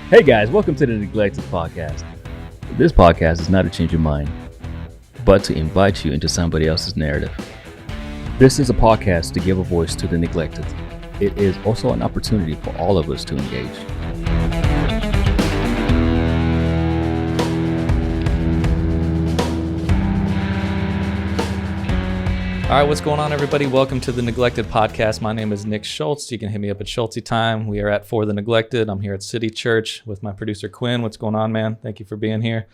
Hey guys, welcome to the Neglected Podcast. This podcast is not to change your mind, but to invite you into somebody else's narrative. This is a podcast to give a voice to the neglected. It is also an opportunity for all of us to engage. All right, what's going on, everybody? Welcome to the Neglected Podcast. My name is Nick Schultz. You can hit me up at Schultzy Time. We are at For the Neglected. I'm here at City Church with my producer, Quinn. What's going on, man? Thank you for being here.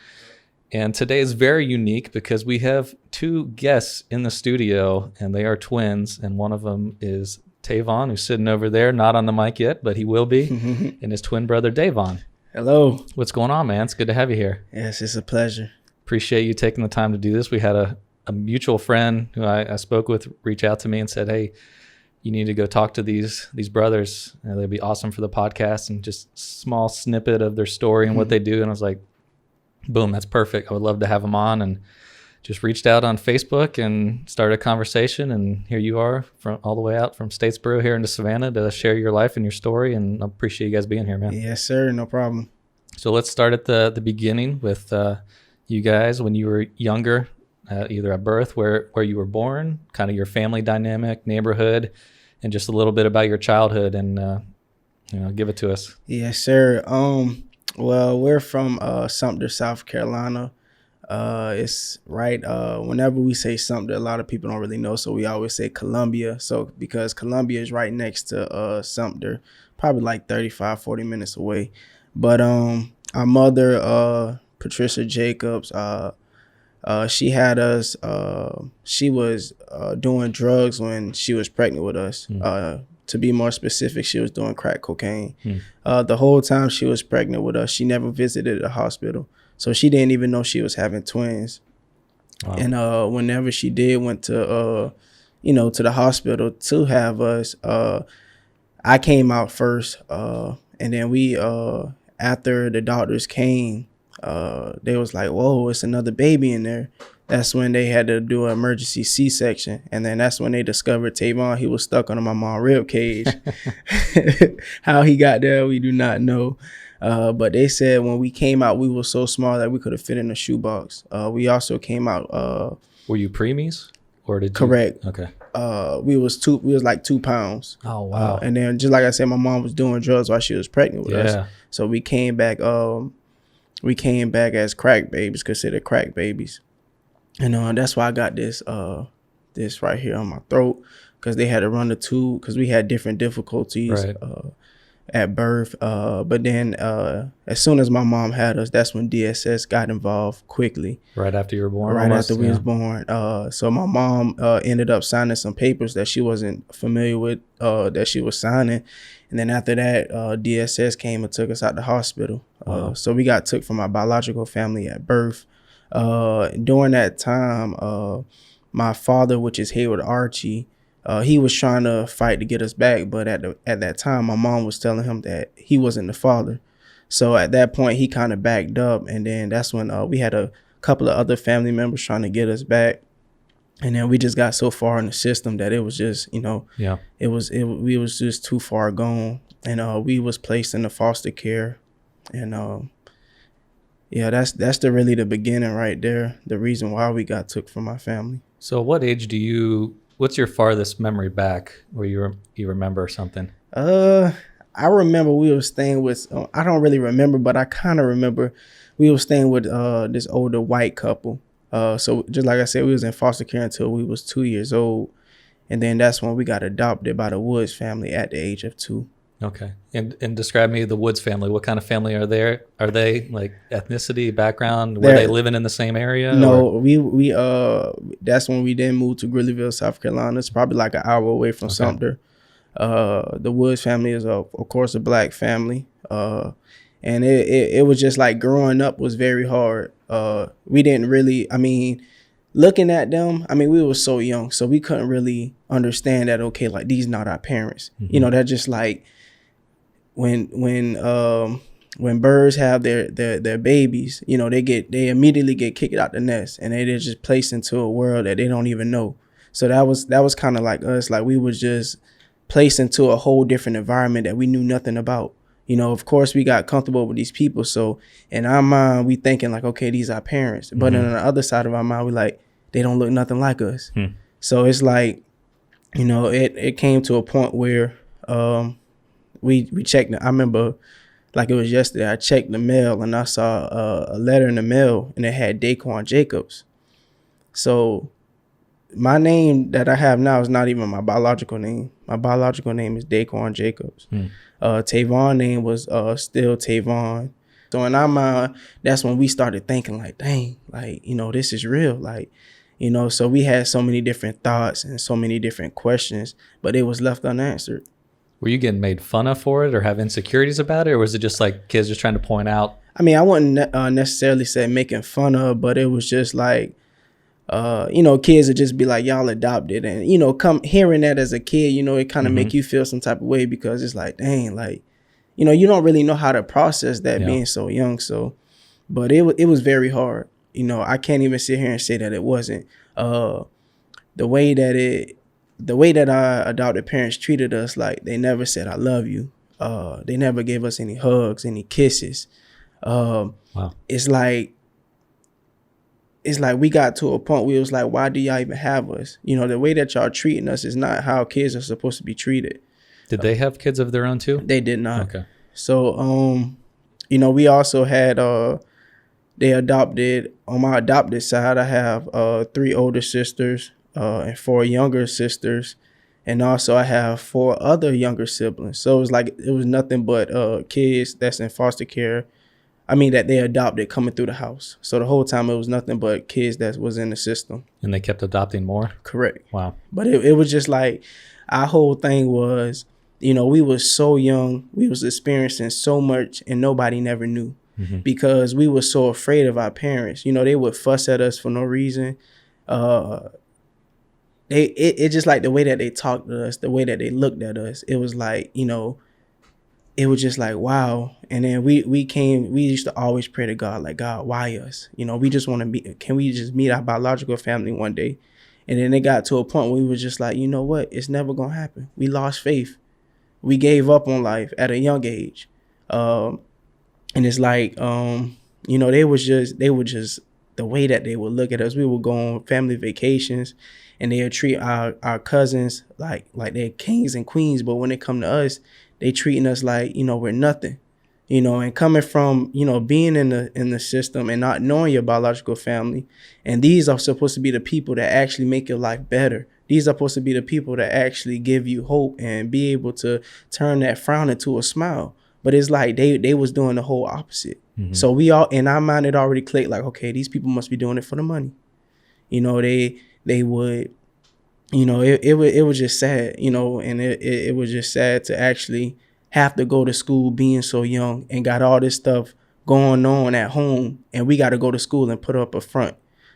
And today is very unique because we have two guests in the studio, and they are twins. And one of them is Tavon, who's sitting over there, not on the mic yet, but he will be, and his twin brother, Davon. Hello. What's going on, man? It's good to have you here. Yes, it's a pleasure. Appreciate you taking the time to do this. We had a mutual friend who I spoke with reach out to me and said, hey, you need to go talk to these brothers. They'd be awesome for the podcast, and just small snippet of their story and what they do. And I was like, boom, that's perfect. I would love to have them on. And just reached out on Facebook and started a conversation. And here you are from all the way out from Statesboro here into Savannah to share your life and your story. And I appreciate you guys being here, man. Yes, sir. No problem. So let's start at the beginning with you guys when you were younger. Either at birth, where you were born, kind of your family dynamic, neighborhood, and just a little bit about your childhood, and give it to us. Yes, sir. Well, we're from Sumter, South Carolina. It's right. Whenever we say Sumter, a lot of people don't really know, so we always say Columbia. So because Columbia is right next to Sumter, probably like 35, 40 minutes away. But our mother, Patricia Jacobs, she had us, she was doing drugs when she was pregnant with us. To be more specific, she was doing crack cocaine. The whole time she was pregnant with us, she never visited a hospital. So she didn't even know she was having twins. Wow. And whenever she went to, to the hospital to have us, I came out first. And then we, after the doctors came, they was like, whoa, it's another baby in there. That's when they had to do an emergency C-section. And then that's when they discovered Tavon. He was stuck under my mom's rib cage. How he got there, we do not know. But they said when we came out, we were so small that we could have fit in a shoebox. We also came out. Were you preemies? Or did you? Correct. Okay. We was like 2 pounds. Oh, wow. And then just like I said, my mom was doing drugs while she was pregnant with us. So we came back. We came back as crack babies, considered crack babies. And that's why I got this right here on my throat, because they had to run the tube because we had different difficulties at birth. But then as soon as my mom had us, that's when DSS got involved quickly. Right after you were born? Right after we was born. So my mom ended up signing some papers that she wasn't familiar with, that she was signing. And then after that, DSS came and took us out the hospital. Wow. So we got took from our biological family at birth. During that time, my father, which is Hayward Archie, he was trying to fight to get us back. But at that time, my mom was telling him that he wasn't the father. So at that point, he kind of backed up. And then that's when we had a couple of other family members trying to get us back. And then we just got so far in the system that it was just, we was just too far gone. And we was placed in the foster care. And that's really the beginning right there. The reason why we got took from my family. So what age what's your farthest memory back where you remember something? I remember we were staying with, I don't really remember, but I kind of remember we were staying with this older white couple. So just like I said, we was in foster care until we was 2 years old. And then that's when we got adopted by the Woods family at the age of 2. Okay. And describe me the Woods family. What kind of family are they? Are they like ethnicity, background? Were they living in the same area? No, we that's when we then moved to Greeleyville, South Carolina. It's probably like an hour away from Sumter. The Woods family is of course a black family. And it was just like growing up was very hard. We didn't really, looking at them, we were so young, so we couldn't really understand that, okay, like these not our parents. Mm-hmm. That's just like when birds have their babies, they immediately get kicked out the nest and they're just placed into a world that they don't even know. So that was kind of like us, like we was just placed into a whole different environment that we knew nothing about. You know, of course, we got comfortable with these people. So in our mind, we thinking like, okay, these are parents. But on the other side of our mind, we like, they don't look nothing like us. So it's like, you know, it came to a point where we checked. I remember like it was yesterday. I checked the mail and I saw a letter in the mail and it had Davon Jacobs. So my name that I have now is not even my biological name. My biological name is Davon Jacobs. Tavon name was still Tavon. So in our mind, that's when we started thinking like, dang, like, you know, this is real. Like, you know, so we had so many different thoughts and so many different questions, but it was left unanswered. Were you getting made fun of for it or have insecurities about it? Or was it just like kids just trying to point out? I mean, I wouldn't necessarily say making fun of, but it was just like, you know, kids would just be like, y'all adopted. And, you know, hearing that as a kid, you know, it kind of make you feel some type of way because it's like, dang, like, you know, you don't really know how to process that being so young. So, but it was very hard. You know, I can't even sit here and say that it wasn't. The way that our adopted parents treated us, like they never said, I love you. They never gave us any hugs, any kisses. Wow. It's like we got to a point where it was like, why do y'all even have us? You know, the way that y'all treating us is not how kids are supposed to be treated. Did they have kids of their own too? They did not. Okay. So, you know, we also had, they adopted, on my adopted side, I have 3 older sisters and 4 younger sisters. And also I have 4 other younger siblings. So it was like, it was nothing but kids that's in foster care. I mean, that they adopted coming through the house. So the whole time it was nothing but kids that was in the system. And they kept adopting more? Correct. Wow. But it was just like, our whole thing was, you know, we were so young. We was experiencing so much and nobody never knew because we were so afraid of our parents. You know, they would fuss at us for no reason. It just like the way that they talked to us, the way that they looked at us. It was like, you know, it was just like, wow. And then we used to always pray to God, like, God, why us? You know, we just want to meet, can we just meet our biological family one day? And then it got to a point where we was just like, you know what? It's never going to happen. We lost faith. We gave up on life at a young age. And it's like, you know, they were just, the way that they would look at us. We would go on family vacations and they would treat our cousins like they're kings and queens. But when it come to us, they treating us like, you know, we're nothing, you know, and coming from, you know, being in the system and not knowing your biological family. And these are supposed to be the people that actually make your life better. These are supposed to be the people that actually give you hope and be able to turn that frown into a smile. But it's like they was doing the whole opposite. So we all, in our mind, it already clicked like, okay, these people must be doing it for the money. You know, they would, you know, it was just sad, you know, and it was just sad to actually have to go to school being so young and got all this stuff going on at home. And we got to go to school and put up a front.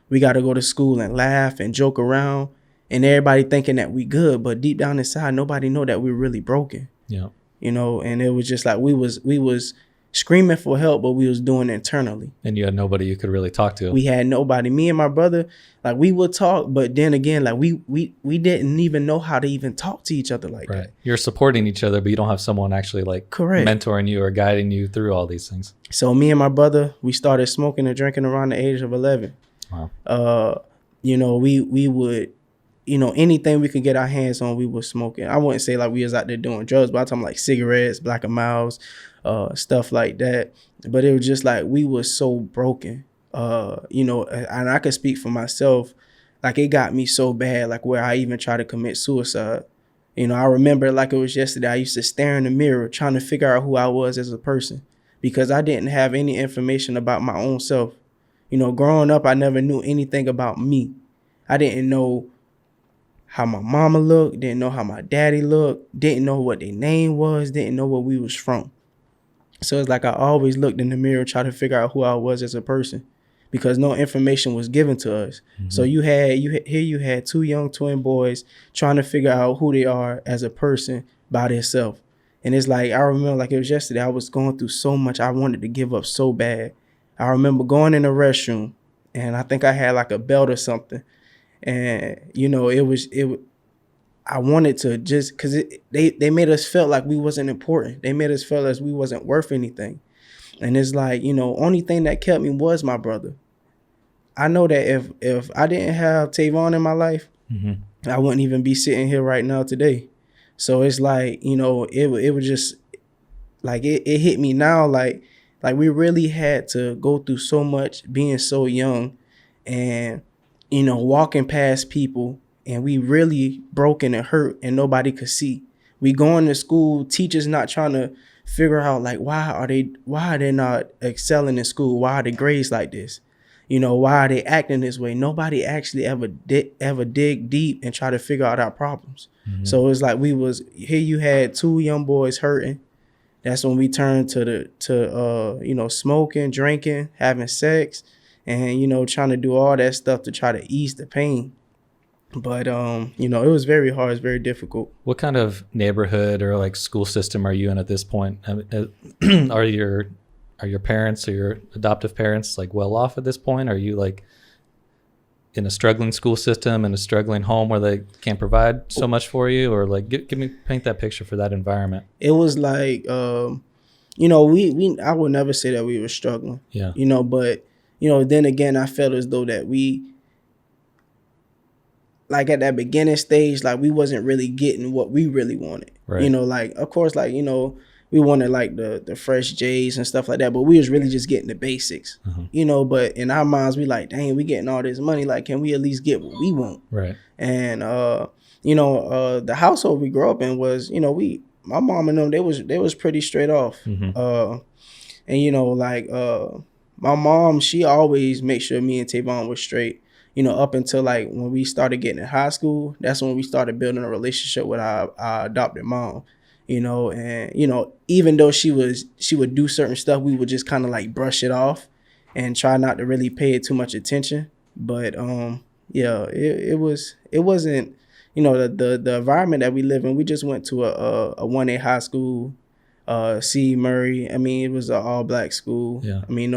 We got to go to school and laugh and joke around and everybody thinking that we good. But deep down inside, nobody know that we're really broken. Yeah. You know, and it was just like we was screaming for help, but we was doing it internally. And you had nobody you could really talk to. We had nobody. Me and my brother, like we would talk, but then again, like we didn't even know how to even talk to each other like that. You're supporting each other, but you don't have someone actually like mentoring you or guiding you through all these things. So me and my brother, we started smoking and drinking around the age of 11. Wow. You know, we would, you know, anything we could get our hands on, we were smoking. I wouldn't say like we was out there doing drugs, but I'm talking like cigarettes, Black and Milds, stuff like that. But it was just like we were so broken, you know, and I could speak for myself. Like it got me so bad, like where I even tried to commit suicide. You know, I remember like it was yesterday, I used to stare in the mirror trying to figure out who I was as a person because I didn't have any information about my own self. You know, growing up, I never knew anything about me. I didn't know how my mama looked, didn't know how my daddy looked, didn't know what their name was, didn't know where we was from. So it's like I always looked in the mirror, trying to figure out who I was as a person because no information was given to us. So you had 2 young twin boys trying to figure out who they are as a person by themselves. And it's like, I remember like it was yesterday, I was going through so much. I wanted to give up so bad. I remember going in the restroom and I think I had like a belt or something. And, you know, I wanted to just, because they made us feel like we wasn't important. They made us feel as we wasn't worth anything. And it's like, only thing that kept me was my brother. I know that if I didn't have Tavon in my life, I wouldn't even be sitting here right now today. So it's like, it was just like it hit me now, like we really had to go through so much being so young, and walking past people, and we really broken and hurt, and nobody could see. We going to school, teachers not trying to figure out like why are they not excelling in school? Why are the grades like this? Why are they acting this way? Nobody actually ever dig deep and try to figure out our problems. So it's like here you had two young boys hurting. That's when we turned to smoking, drinking, having sex, and trying to do all that stuff to try to ease the pain. But it was very hard. It's very difficult. What kind of neighborhood or like school system are you in at this point? Are your parents or your adoptive parents like well off at this point? Are you like in a struggling school system and a struggling home where they can't provide so much for you? Or like paint that picture for that environment. It was like we I would never say that we were struggling. Yeah. But then again, I felt as though that we, like at that beginning stage, like we wasn't really getting what we really wanted. Right. Like of course, like we wanted like the fresh J's and stuff like that, but we was really just getting the basics. But in our minds, we like, dang, we getting all this money, like can we at least get what we want? Right. And the household we grew up in was, my mom and them, they was pretty straight off. And my mom, she always made sure me and Tavon was straight. Up until like when we started getting in high school, that's when we started building a relationship with our adopted mom. And even though she would do certain stuff, we would just kind of like brush it off and try not to really pay it too much attention. But it wasn't, the environment that we live in. We just went to a 1A high school, C. Murray. I mean, it was an all black school. Yeah. I mean,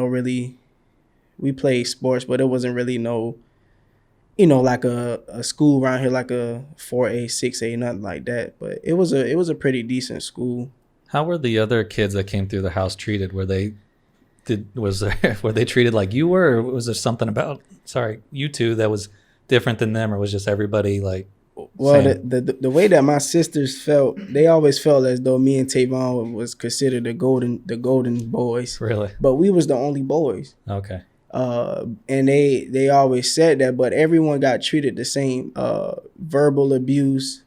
we played sports, but it wasn't really no, like a school around here, like a 4A, 6A, nothing like that. But it was a pretty decent school. How were the other kids that came through the house treated? Were they treated like you were, or was there something about you two that was different than them, or was just everybody like? Well, the way that my sisters felt, they always felt as though me and Tavon was considered the golden boys. Really? But we was the only boys. Okay. And they always said that, but everyone got treated the same. Verbal abuse,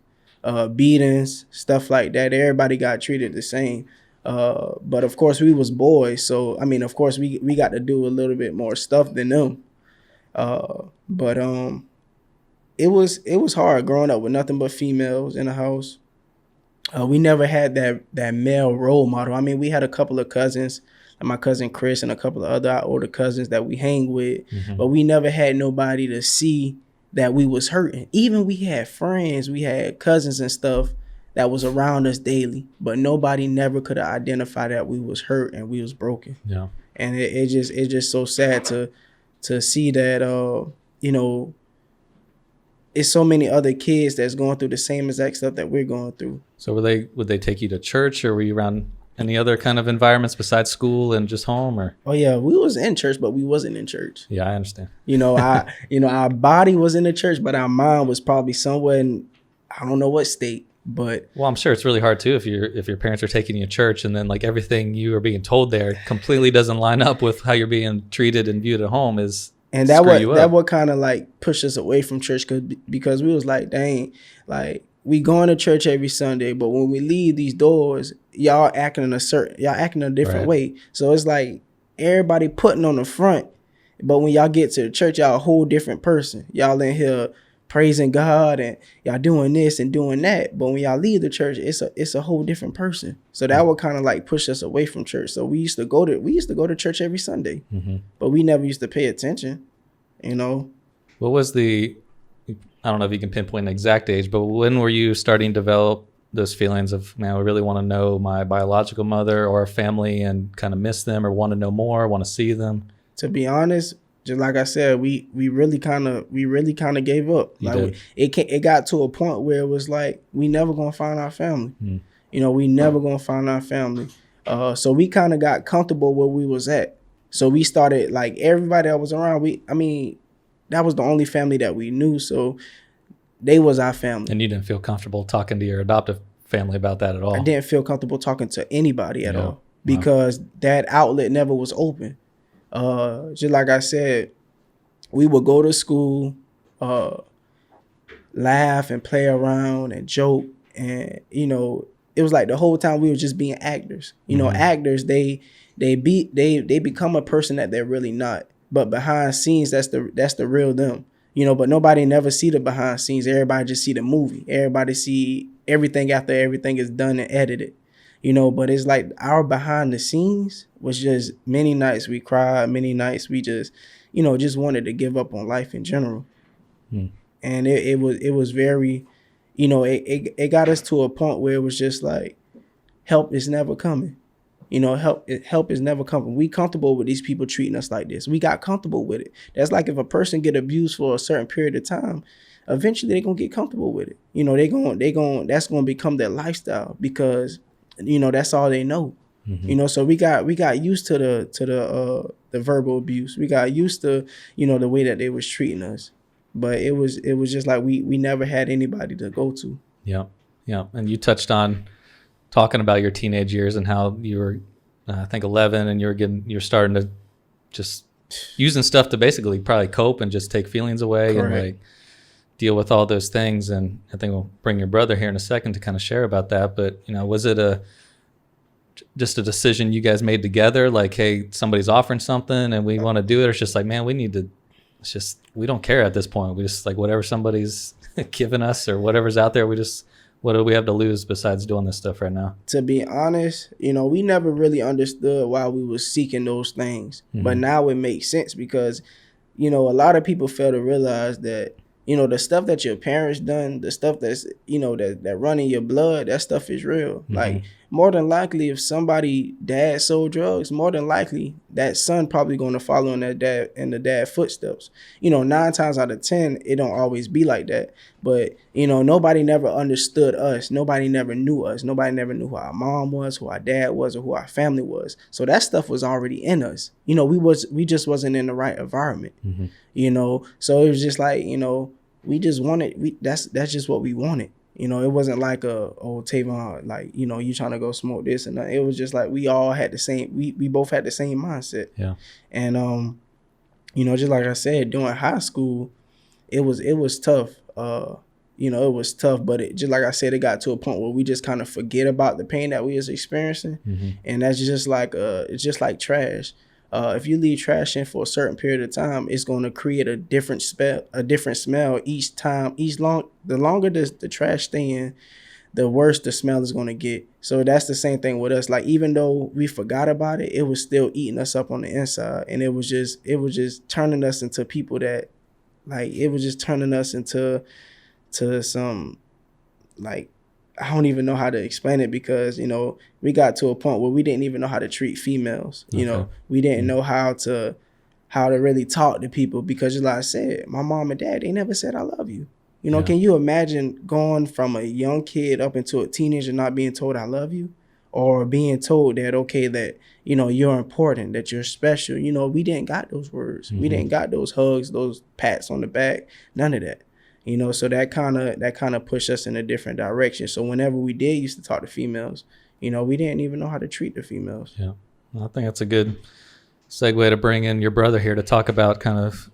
beatings, stuff like that. Everybody got treated the same. But of course we was boys, so I mean, of course we got to do a little bit more stuff than them. But it was hard growing up with nothing but females in the house. We never had that male role model. I mean, we had a couple of cousins, like my cousin Chris and a couple of other older cousins that we hang with, but we never had nobody to see that we was hurting. Even we had friends, we had cousins and stuff that was around us daily, but nobody never could identify that we was hurt and we was broken. Yeah. And it's just so sad to see that it's so many other kids that's going through the same exact stuff that we're going through. So would they take you to church, or were you around any other kind of environments besides school and just home? Or? Oh yeah, we was in church, but we wasn't in church. Yeah, I understand. Our body was in the church, but our mind was probably somewhere in, I don't know what state. But well, I'm sure it's really hard too if your parents are taking you to church and then like everything you are being told there completely doesn't line up with how you're being treated and viewed at home and that what kind of like pushed us away from church because we was like, dang, like we going to church every Sunday, but when we leave these doors, y'all acting a different way. So it's like everybody putting on the front, but when y'all get to the church, y'all a whole different person. Y'all in here praising God and y'all doing this and doing that, but when y'all leave the church, it's a whole different person. So that would kind of like push us away from church. So we used to go to church every Sunday, but we never used to pay attention. What was I don't know if you can pinpoint an exact age, but when were you starting to develop those feelings of, man, I really want to know my biological mother or family and kind of miss them or want to know more, want to see them? To be honest, just like I said, we really kind of gave up. Like it got to a point where it was like we never gonna find our family. You know, we never gonna find our family. So we kind of got comfortable where we was at. So we started, like, everybody that was around. That was the only family that we knew. So they was our family. And you didn't feel comfortable talking to your adoptive family about that at all? I didn't feel comfortable talking to anybody at all because that outlet never was open. Just like I said, we would go to school, laugh and play around and joke, and you know, it was like the whole time we were just being actors. You know, actors they become a person that they're really not, but behind scenes that's the real them. You know, but nobody never see the behind scenes. Everybody just see the movie. Everybody see everything after everything is done and edited. You know, but it's like our behind the scenes was just many nights we cried, many nights we just, you know, just wanted to give up on life in general. And it was very, you know, it got us to a point where it was just like, help is never coming. You know, help is never coming. We comfortable with these people treating us like this. We got comfortable with it. That's like if a person get abused for a certain period of time, eventually they're gonna get comfortable with it. You know, that's gonna become their lifestyle because, you know, that's all they know. You know, so we got used to the verbal abuse. We got used to, you know, the way that they was treating us. But it was just like we never had anybody to go to. Yeah. And you touched on talking about your teenage years and how you were, I think 11, and you're starting to just using stuff to basically probably cope and just take feelings away. Correct. And like deal with all those things. And I think we'll bring your brother here in a second to kind of share about that. But, you know, was it just a decision you guys made together? Like, hey, somebody's offering something and we want to do it. Or it's just like, man, we don't care at this point. We just like whatever somebody's giving us or whatever's out there, what do we have to lose besides doing this stuff right now? To be honest, you know, we never really understood why we were seeking those things. But now it makes sense because, you know, a lot of people fail to realize that, you know, the stuff that your parents done, the stuff that's, you know, that run in your blood, that stuff is real. Like, more than likely, if somebody dad sold drugs, more than likely that son probably going to follow in the dad footsteps. You know, 9 times out of 10, it don't always be like that. But, you know, nobody never understood us. Nobody never knew us. Nobody never knew who our mom was, who our dad was, or who our family was. So that stuff was already in us. You know, we just wasn't in the right environment. You know, so it was just like, you know, we just wanted, that's just what we wanted. You know, it wasn't like Tavon, like, you know, you trying to go smoke this and that. It was just like we all had the same, we both had the same mindset. Yeah. And you know, just like I said, during high school, it was tough. You know, it was tough, but just like I said, it got to a point where we just kind of forget about the pain that we was experiencing. And that's just like it's just like trash. If you leave trash in for a certain period of time, it's going to create a different smell each time. The longer the trash stay in, the worse the smell is going to get. So that's the same thing with us. Like, even though we forgot about it, it was still eating us up on the inside, and it was just turning us into people that, like, it was just turning us into some, like, I don't even know how to explain it because, you know, we got to a point where we didn't even know how to treat females. You know, we didn't know how to really talk to people because, just like I said, my mom and dad, they never said I love you. You know, can you imagine going from a young kid up into a teenager not being told I love you, or being told that, okay, that, you know, you're important, that you're special? You know, we didn't got those words. We didn't got those hugs, those pats on the back, none of that. You know, so that kind of pushed us in a different direction. So whenever we did used to talk to females, you know, we didn't even know how to treat the females. Yeah, well, I think that's a good segue to bring in your brother here to talk about kind of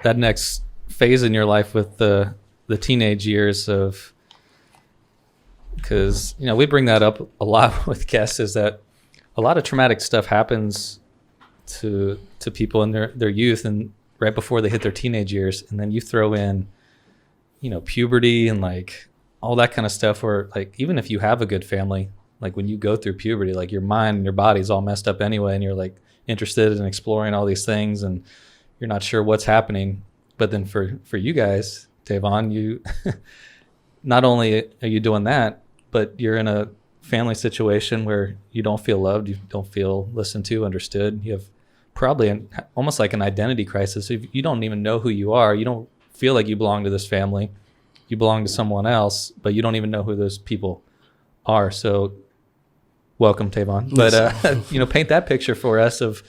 that next phase in your life with the teenage years of, because, you know, we bring that up a lot with guests, is that a lot of traumatic stuff happens to people in their youth and right before they hit their teenage years, and then you throw in, you know, puberty and like all that kind of stuff, where like even if you have a good family, like when you go through puberty, like your mind and your body's all messed up anyway, and you're like interested in exploring all these things and you're not sure what's happening. But then for you guys, Davon, you not only are you doing that, but you're in a family situation where you don't feel loved, you don't feel listened to, understood. You have probably almost like an identity crisis. If you don't even know who you are, you don't feel like you belong to this family. You belong to someone else, but you don't even know who those people are. So welcome, Tavon. But, paint that picture for us of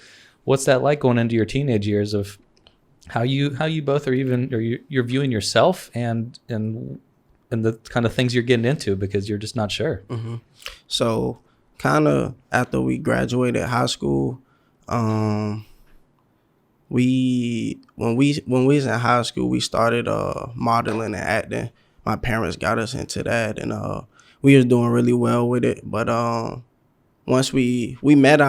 what's that like going into your teenage years, of how you both are you're viewing yourself and the kind of things you're getting into, because you're just not sure. Mm-hmm. So kind of after we graduated high school, when we was in high school, we started modeling and acting. My parents got us into that, and we was doing really well with it. But once we met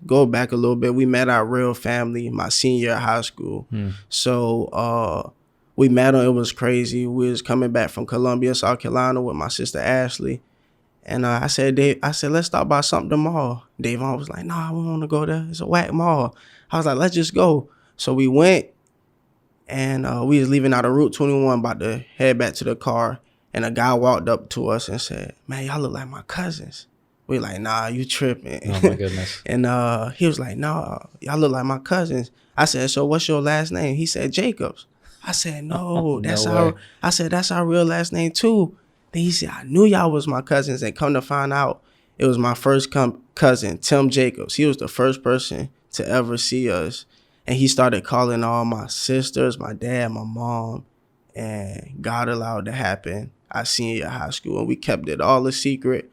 go back a little bit, we met our real family my senior year of high school. So we met them. It was crazy. We was coming back from Columbia, South Carolina with my sister Ashley. And I said, let's stop by something mall. Davon was like, nah, we want to go there. It's a whack mall. I was like, let's just go. So we went, and we was leaving out of Route 21, about to head back to the car. And a guy walked up to us and said, man, y'all look like my cousins. We like, nah, you tripping. Oh, my goodness. And he was like, nah, y'all look like my cousins. I said, so what's your last name? He said, Jacobs. I said, no, that's our real last name too. Then he said, I knew y'all was my cousins, and come to find out, it was my first cousin, Tim Jacobs. He was the first person to ever see us. And he started calling all my sisters, my dad, my mom, and God allowed it to happen our senior year of high school. And we kept it all a secret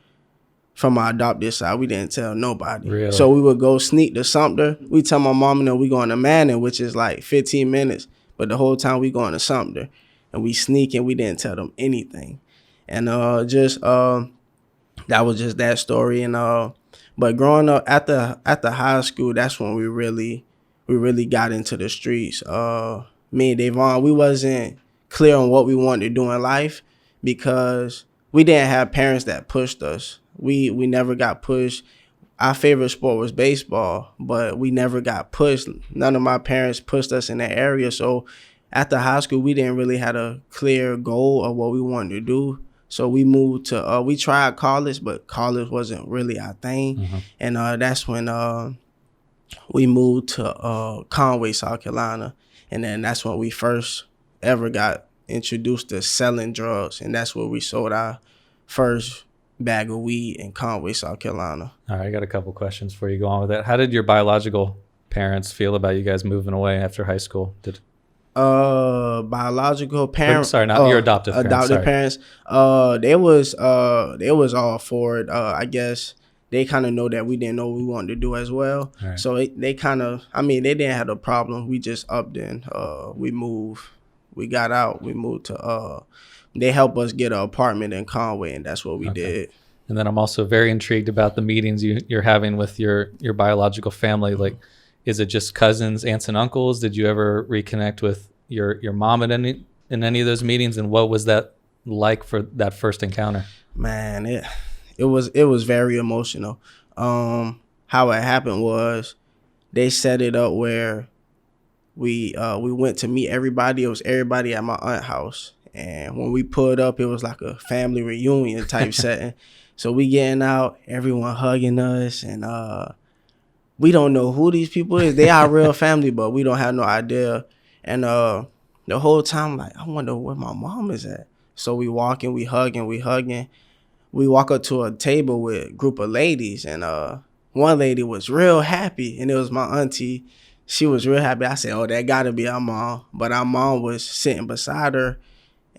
from our adopted side. We didn't tell nobody. Really? So we would go sneak to Sumter. We tell my mom and then we going to Manning, which is like 15 minutes. But the whole time we going to Sumter. And we sneak, and we didn't tell them anything. And that was just that story. And but growing up at the high school, that's when we really got into the streets. Me and Davon, we wasn't clear on what we wanted to do in life, because we didn't have parents that pushed us. We never got pushed. Our favorite sport was baseball, but we never got pushed. None of my parents pushed us in that area. So after high school, we didn't really have a clear goal of what we wanted to do. So we moved to, we tried college, but college wasn't really our thing. Mm-hmm. And that's when we moved to Conway, South Carolina. And then that's when we first ever got introduced to selling drugs. And that's where we sold our first bag of weed in Conway, South Carolina. All right, I got a couple questions for you. Go on with that. How did your biological parents feel about you guys moving away after high school? Biological parents. Sorry, not your adoptive parents. Adoptive parents. They was all for it. I guess they kind of know that we didn't know what we wanted to do as well. Right. So they kind of, they didn't have a problem. We just upped in. We moved. We got out. We moved to. They helped us get an apartment in Conway, and that's what we did. And then I'm also very intrigued about the meetings you're having with your biological family. Like, is it just cousins, aunts, and uncles? Did you ever reconnect with your mom in any of those meetings? And what was that like for that first encounter? Man, it was very emotional. How it happened was they set it up where we went to meet everybody. It was everybody at my aunt's house. And when we pulled up, it was like a family reunion type setting. So we getting out, everyone hugging us, and we don't know who these people is. They are real family, but we don't have no idea. And the whole time, like, I wonder where my mom is at. So we walking, we hugging. We walk up to a table with a group of ladies, and one lady was real happy, and it was my auntie. She was real happy. I said, oh, that gotta be our mom. But our mom was sitting beside her,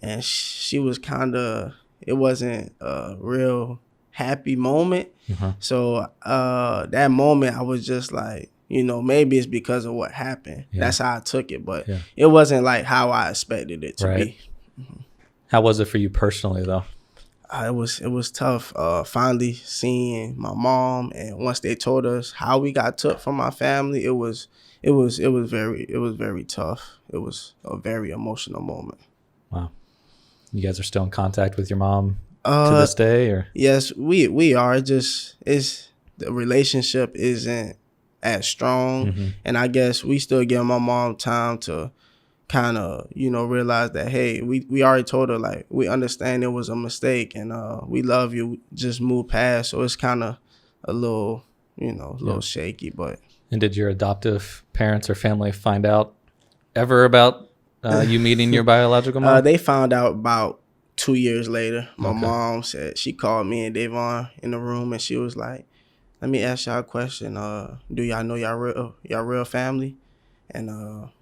and she was it wasn't a real happy moment. Mm-hmm. So that moment, I was just like, maybe it's because of what happened. Yeah. That's how I took it, but it wasn't like how I expected it to be. Mm-hmm. How was it for you personally, though? It was tough. Finally seeing my mom, and once they told us how we got took from my family, it was very tough. It was a very emotional moment. Wow. You guys are still in contact with your mom to this day, or? Yes, we are. The relationship isn't as strong, mm-hmm. and I guess we still give my mom time to kind of realize that, hey, we already told her, like, we understand it was a mistake, and we love you. Just move past. So it's kind of a little shaky, but. And did your adoptive parents or family find out ever about you meeting your biological mom? They found out about 2 years later. My Okay. mom said, she called me and Davon in the room, and she was like, let me ask y'all a question. Do y'all know y'all real family? And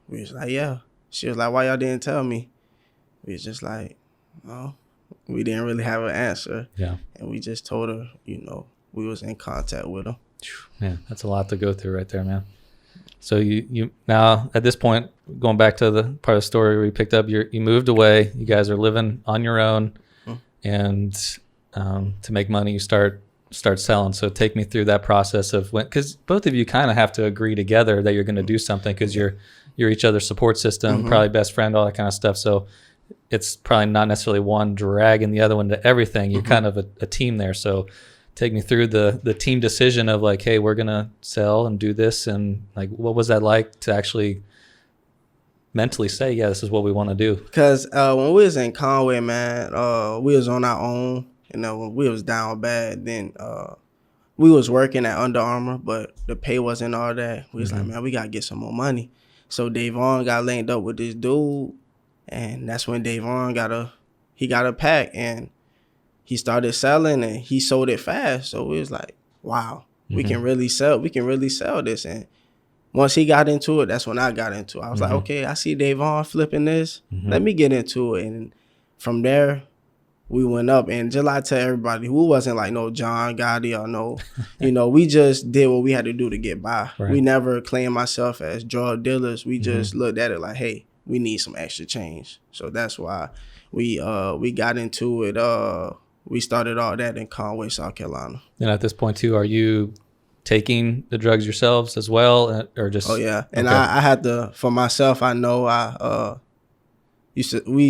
we was like, yeah. She was like, why y'all didn't tell me? We was just like, oh, we didn't really have an answer. Yeah. And we just told her, we was in contact with them. Man, that's a lot to go through right there, man. So you now at this point, going back to the part of the story where you picked up, you moved away. You guys are living on your own, and to make money, you start selling. So take me through that process of when, because both of you kind of have to agree together that you're going to do something, because you're each other's support system, probably best friend, all that kind of stuff. So it's probably not necessarily one dragging the other one to everything. You're kind of a team there. So take me through the team decision of like, hey, we're going to sell and do this. And like, what was that like to actually mentally say, yeah, this is what we want to do? Because when we was in Conway, man, we was on our own. When we was down bad, then we was working at Under Armour, but the pay wasn't all that. We was like, man, we got to get some more money. So Davon got linked up with this dude, and that's when Davon got a pack, and he started selling, and he sold it fast. So we was like, wow, we can really sell this. And once he got into it, that's when I got into it. I was like, okay, I see Davon flipping this. Let me get into it. And from there, we went up. And just like I tell everybody, who wasn't like no John Gotti or no, we just did what we had to do to get by. Right. We never claimed ourselves as drug dealers. We just looked at it like, hey, we need some extra change. So that's why we got into it. We started all that in Conway, South Carolina. And at this point too, are you taking the drugs yourselves as well, or just? Oh yeah, and okay. I had to, for myself. I know we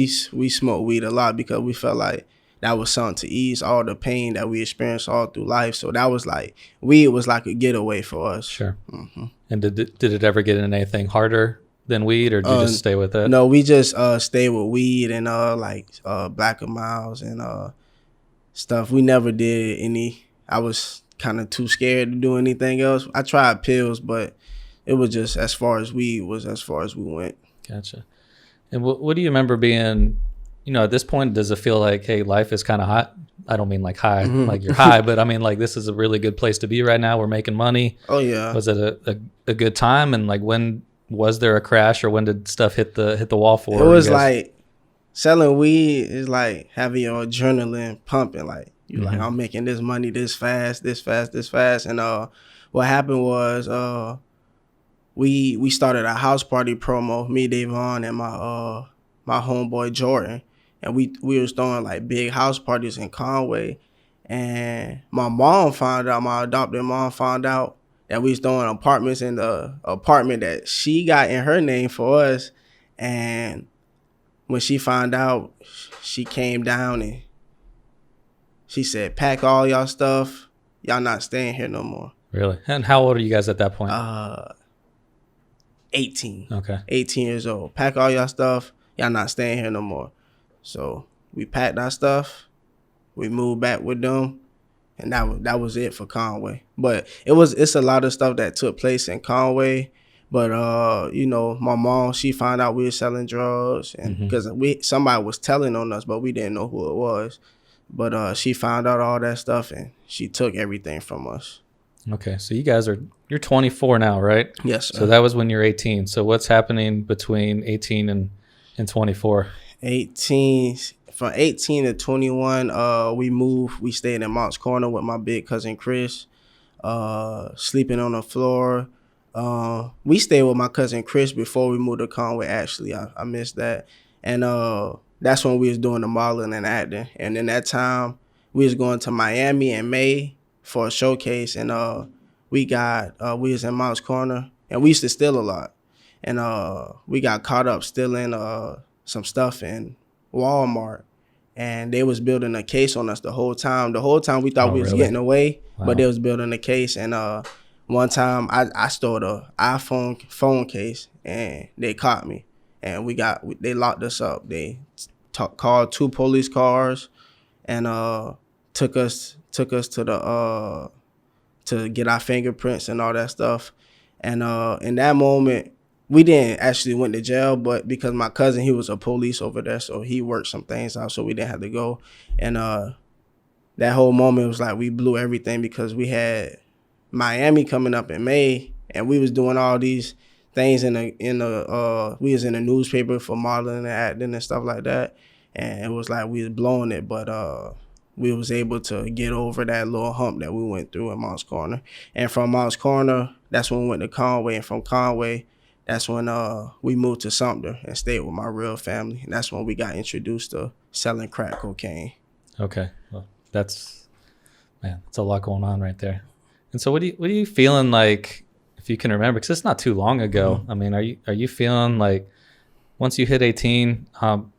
smoked weed a lot because we felt like that was something to ease all the pain that we experienced all through life. So that was like, weed was like a getaway for us. Sure. And did it ever get into anything harder than weed, or did you just stay with it? No, we just stayed with weed and Black Miles and stuff. We never did any. I was kind of too scared to do anything else. I tried pills, but it was just as far as weed was as far as we went. Gotcha. And what do you remember being, at this point, does it feel like, hey, life is kind of hot? I don't mean like high, like you're high, but I mean like this is a really good place to be right now. We're making money. Oh yeah. Was it a good time? And like, when was there a crash, or when did stuff hit the wall for you? It was like selling weed is like having your adrenaline pumping. Like you're like, I'm making this money this fast. And what happened was we started a house party promo, me, Davon, and my homeboy Jordan, and we was throwing like big house parties in Conway. And my adopted mom found out that we was throwing apartments in the apartment that she got in her name for us. And when she found out, she came down and she said, pack all y'all stuff. Y'all not staying here no more. Really? And how old are you guys at that point? 18. Okay. 18 years old. Pack all y'all stuff. Y'all not staying here no more. So we packed our stuff. We moved back with them. And that was it for Conway. But it's a lot of stuff that took place in Conway. But my mom, she found out we were selling drugs, and because somebody was telling on us, but we didn't know who it was. But she found out all that stuff, and she took everything from us. Okay, so you guys you're 24 now, right? Yes, sir. So that was when you're 18. So what's happening between 18 and 24? 18. From 18 to 21, we moved. We stayed in Mounts Corner with my big cousin Chris, sleeping on the floor. We stayed with my cousin Chris before we moved to Conway, actually. I missed that. And that's when we was doing the modeling and acting. And in that time, we was going to Miami in May for a showcase. And we was in Mounts Corner, and we used to steal a lot. And we got caught up stealing some stuff in Walmart. And they was building a case on us the whole time. The whole time we thought we was getting away, but they was building a case. And one time I stole the iPhone phone case, and they caught me. And they locked us up. They called 2 police cars and took us to the to get our fingerprints and all that stuff. And in that moment, we didn't actually went to jail, but because my cousin, he was a police over there, so he worked some things out, so we didn't have to go. And that whole moment was like we blew everything because we had Miami coming up in May, and we was doing all these things we was in the newspaper for modeling and acting and stuff like that. And it was like we was blowing it, but we was able to get over that little hump that we went through in Mounts Corner. And from Mounts Corner, that's when we went to Conway. And from Conway, that's when we moved to Sumter and stayed with my real family. And that's when we got introduced to selling crack cocaine. Okay. Well, that's a lot going on right there. And so what are you feeling like, if you can remember, because it's not too long ago. Mm-hmm. I mean, are you feeling like once you hit 18,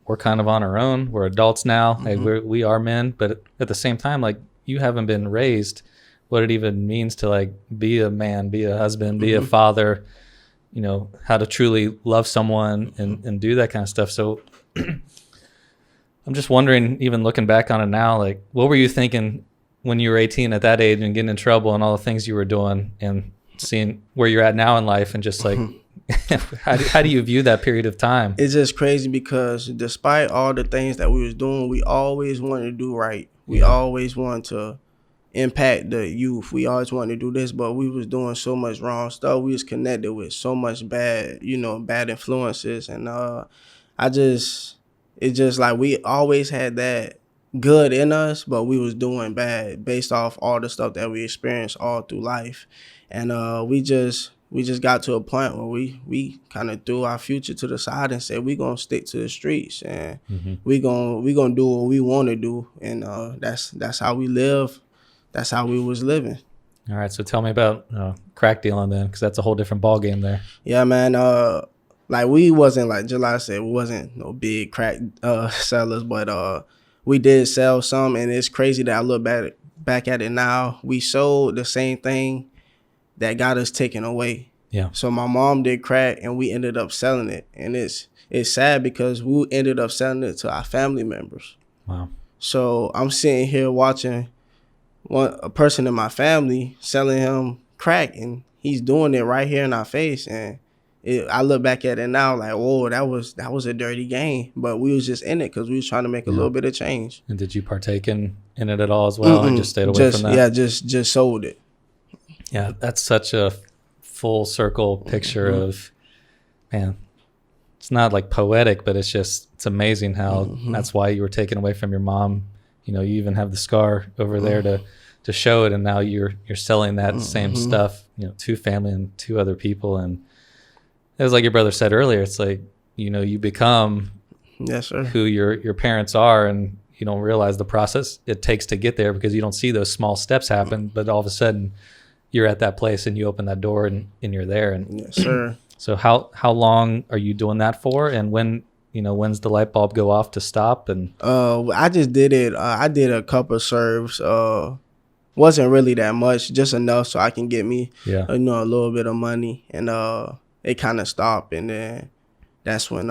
we're kind of on our own. We're adults now. Mm-hmm. Hey, we are men, but at the same time, like, you haven't been raised what it even means to like be a man, be a husband, be a father, you know, how to truly love someone and do that kind of stuff. So I'm just wondering, even looking back on it now, like, what were you thinking when you were 18 at that age and getting in trouble and all the things you were doing, and seeing where you're at now in life, and just like, how do you view that period of time? It's just crazy because despite all the things that we was doing, we always wanted to do right. We always wanted to impact the youth. We always wanted to do this, but we was doing so much wrong stuff. We was connected with so much bad influences. And it's just like we always had that good in us, but we was doing bad based off all the stuff that we experienced all through life. And we just got to a point where we kind of threw our future to the side and said we gonna stick to the streets, and we gonna do what we want to do, and that's how we live. That's how we was living. All right, so tell me about crack dealing then, because that's a whole different ball game there. Yeah, man. Like, we wasn't, like July said, we wasn't no big crack sellers, but we did sell some, and it's crazy that I look back at it now. We sold the same thing that got us taken away. Yeah. So my mom did crack, and we ended up selling it, and it's sad because we ended up selling it to our family members. Wow. So I'm sitting here watching a person in my family selling him crack, and he's doing it right here in our face, and I look back at it now like, whoa, that was a dirty game, but we was just in it because we was trying to make a little bit of change. And did you partake in it at all as well, and just stayed away from that? Yeah, just sold it. Yeah, that's such a full circle picture of, man, it's not like poetic, but it's amazing how that's why you were taken away from your mom. You know, you even have the scar over there to show it, and now you're selling that same stuff, you know, to family and to other people. And it was like your brother said earlier, it's like, you know, you become who your parents are, and you don't realize the process it takes to get there because you don't see those small steps happen, but all of a sudden you're at that place and you open that door and you're there. And yes, sir. So how long are you doing that for, and when's the light bulb go off to stop? And I just did it. I did a couple of serves. Wasn't really that much, just enough so I can get me a little bit of money, and it kind of stopped. And then that's when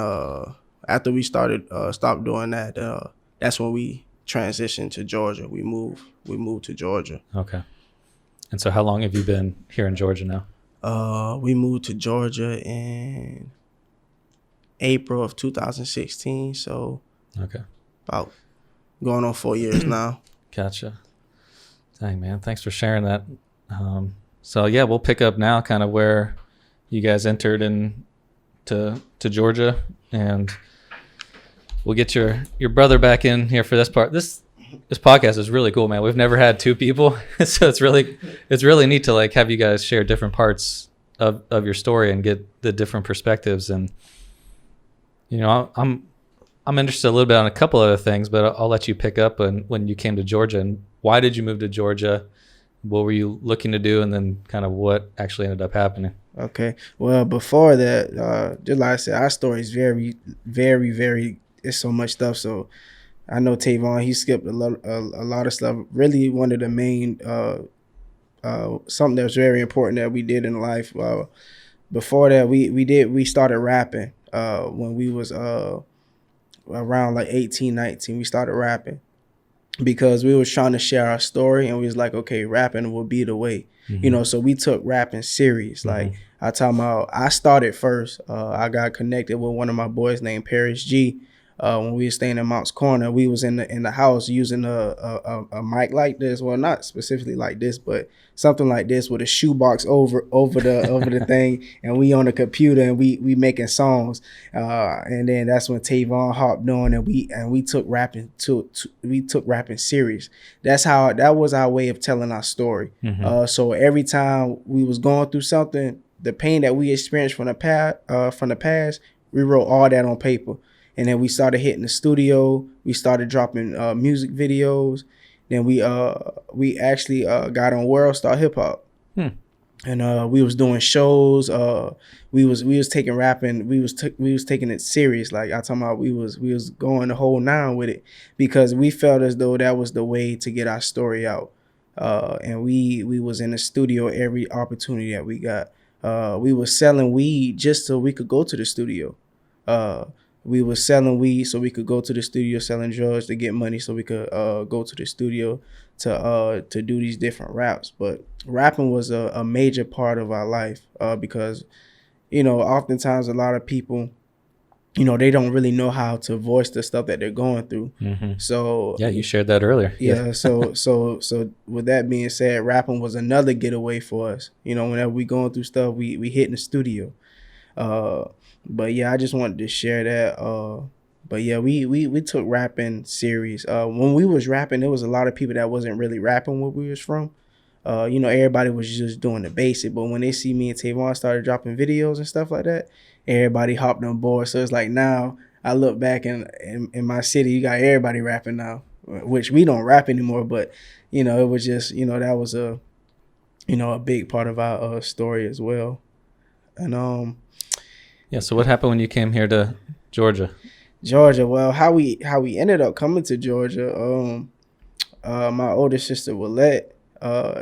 after we stopped doing that, that's when we transitioned to Georgia. We moved to Georgia. Okay. And so how long have you been here in Georgia now? We moved to Georgia in April of 2016. So about going on 4 years now. Gotcha. Dang, man. Thanks for sharing that. So yeah, we'll pick up now kind of where you guys entered to Georgia, and we'll get your brother back in here for this part. This podcast is really cool, man. We've never had two people, so it's really neat to like have you guys share different parts of your story and get the different perspectives. And you know, I'm interested a little bit on a couple other things, but I'll let you pick up when you came to Georgia, and why did you move to Georgia? What were you looking to do, and then kind of what actually ended up happening? Okay. Well, before that, just like I said, our story is very, very, very. It's so much stuff. So I know Tavon, he skipped a lot of stuff. Really, one of the main something that was very important that we did in life. Before that, we started rapping when we was around like 18, 19. We started rapping because we was trying to share our story, and we was like, okay, rapping will be the way. You know, so we took rapping serious. Like, I started first. I got connected with one of my boys named Paris G. When we were staying in Mounts Corner, we was in the house using a mic like this. Well, not specifically like this, but something like this with a shoebox over the thing, and we on the computer and we making songs. And then that's when Tavon hopped on, and we took rapping serious. That was our way of telling our story. So every time we was going through something, the pain that we experienced from the past, we wrote all that on paper. And then we started hitting the studio. We started dropping music videos. Then we actually got on World Star Hip Hop, and we was doing shows. We was taking rapping. We was taking it serious. Like I talking about, we was going the whole nine with it, because we felt as though that was the way to get our story out. And we was in the studio every opportunity that we got. We was selling weed just so we could go to the studio. We were selling weed so we could go to the studio, selling drugs to get money so we could go to the studio to do these different raps. But rapping was a major part of our life, because, oftentimes a lot of people, they don't really know how to voice the stuff that they're going through. So yeah, you shared that earlier. Yeah. So with that being said, rapping was another getaway for us. Whenever we going through stuff, we hit in the studio. But yeah, I just wanted to share that. But yeah, we took rapping serious. When we was rapping, there was a lot of people that wasn't really rapping where we was from. Everybody was just doing the basic. But when they see me and Tavon started dropping videos and stuff like that, everybody hopped on board. So it's like now I look back in my city, you got everybody rapping now, which we don't rap anymore. But it was just that was a big part of our story as well. And Yeah. So what happened when you came here to Georgia? Well, how we ended up coming to Georgia. My older sister Willette,